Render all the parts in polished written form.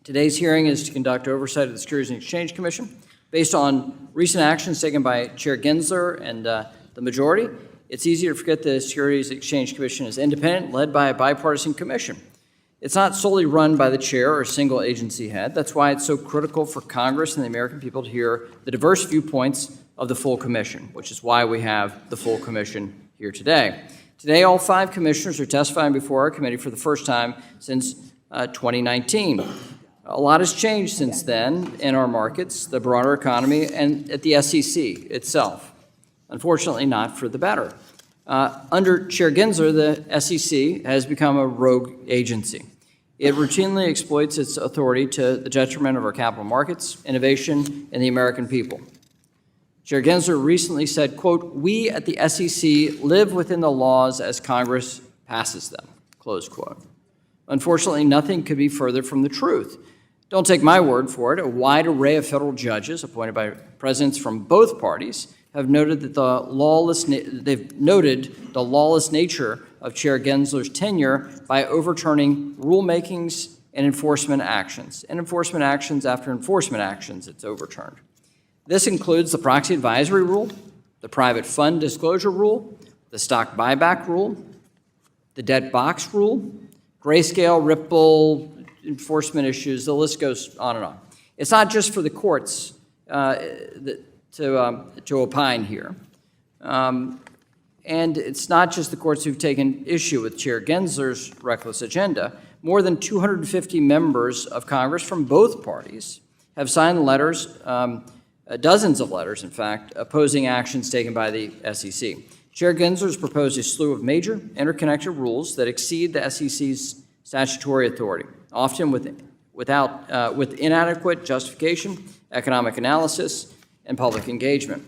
Today's hearing is to conduct oversight of the Securities and Exchange Commission. Based on recent actions taken by Chair Gensler and the majority, it's easy to forget the Securities and Exchange Commission is independent, led by a bipartisan commission. It's not solely run by the chair or a single agency head. That's why it's so critical for Congress and the American people to hear the diverse viewpoints of the full commission, which is why we have the full commission here today. Today, all 5 commissioners are testifying before our committee for the first time since 2019. A lot has changed since then in our markets, the broader economy, and at the SEC itself. Unfortunately, not for the better. Under Chair Gensler, the SEC has become a rogue agency. It routinely exploits its authority to the detriment of our capital markets, innovation, and the American people. Chair Gensler recently said, quote, "We at the SEC live within the laws as Congress passes them," close quote. Unfortunately, nothing could be further from the truth. Don't take my word for it. A wide array of federal judges appointed by presidents from both parties have noted that the lawless nature of Chair Gensler's tenure by overturning rulemakings and enforcement actions. And enforcement actions after enforcement actions, it's overturned. This includes the proxy advisory rule, the private fund disclosure rule, the stock buyback rule, the debt box rule, grayscale, Ripple, enforcement issues, the list goes on and on. It's not just for the courts to opine here. And it's not just the courts who've taken issue with Chair Gensler's reckless agenda. More than 250 members of Congress from both parties have signed letters, dozens of letters, in fact, opposing actions taken by the SEC. Chair Gensler has proposed a slew of major interconnected rules that exceed the SEC's statutory authority, often with inadequate justification, economic analysis, and public engagement.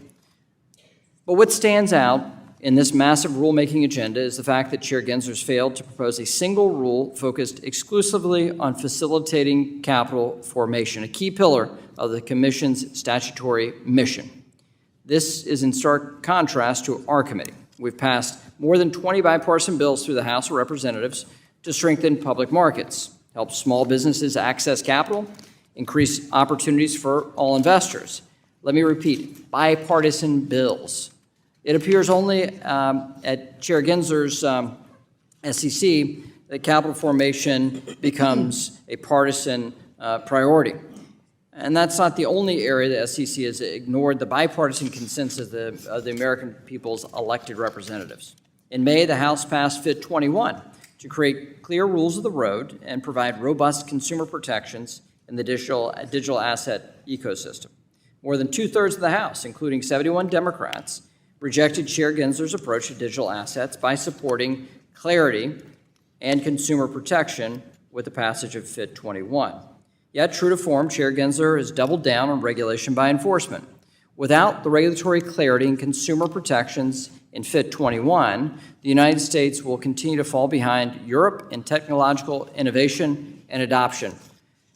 But what stands out in this massive rulemaking agenda is the fact that Chair Gensler's failed to propose a single rule focused exclusively on facilitating capital formation, a key pillar of the Commission's statutory mission. This is in stark contrast to our committee. We've passed more than 20 bipartisan bills through the House of Representatives to strengthen public markets, help small businesses access capital, increase opportunities for all investors. Let me repeat, bipartisan bills. It appears only at Chair Gensler's SEC that capital formation becomes a partisan priority. And that's not the only area the SEC has ignored the bipartisan consensus of the American people's elected representatives. In May, the House passed FIT 21 to create clear rules of the road and provide robust consumer protections in the digital asset ecosystem. More than 2/3 of the House, including 71 Democrats, rejected Chair Gensler's approach to digital assets by supporting clarity and consumer protection with the passage of FIT 21. Yet, true to form, Chair Gensler has doubled down on regulation by enforcement. Without the regulatory clarity and consumer protections in FIT 21, the United States will continue to fall behind Europe in technological innovation and adoption.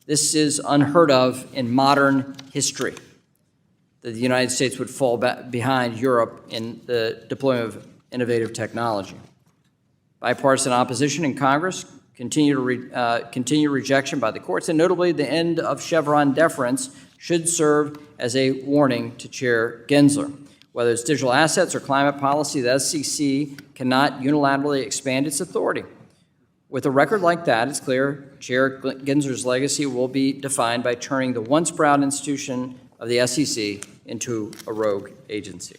This is unheard of in modern history, that the United States would fall behind Europe in the deployment of innovative technology. Bipartisan opposition in Congress, continued rejection by the courts, and notably the end of Chevron deference should serve as a warning to Chair Gensler. Whether it's digital assets or climate policy, the SEC cannot unilaterally expand its authority. With a record like that, it's clear Chair Gensler's legacy will be defined by turning the once proud institution of the SEC into a rogue agency.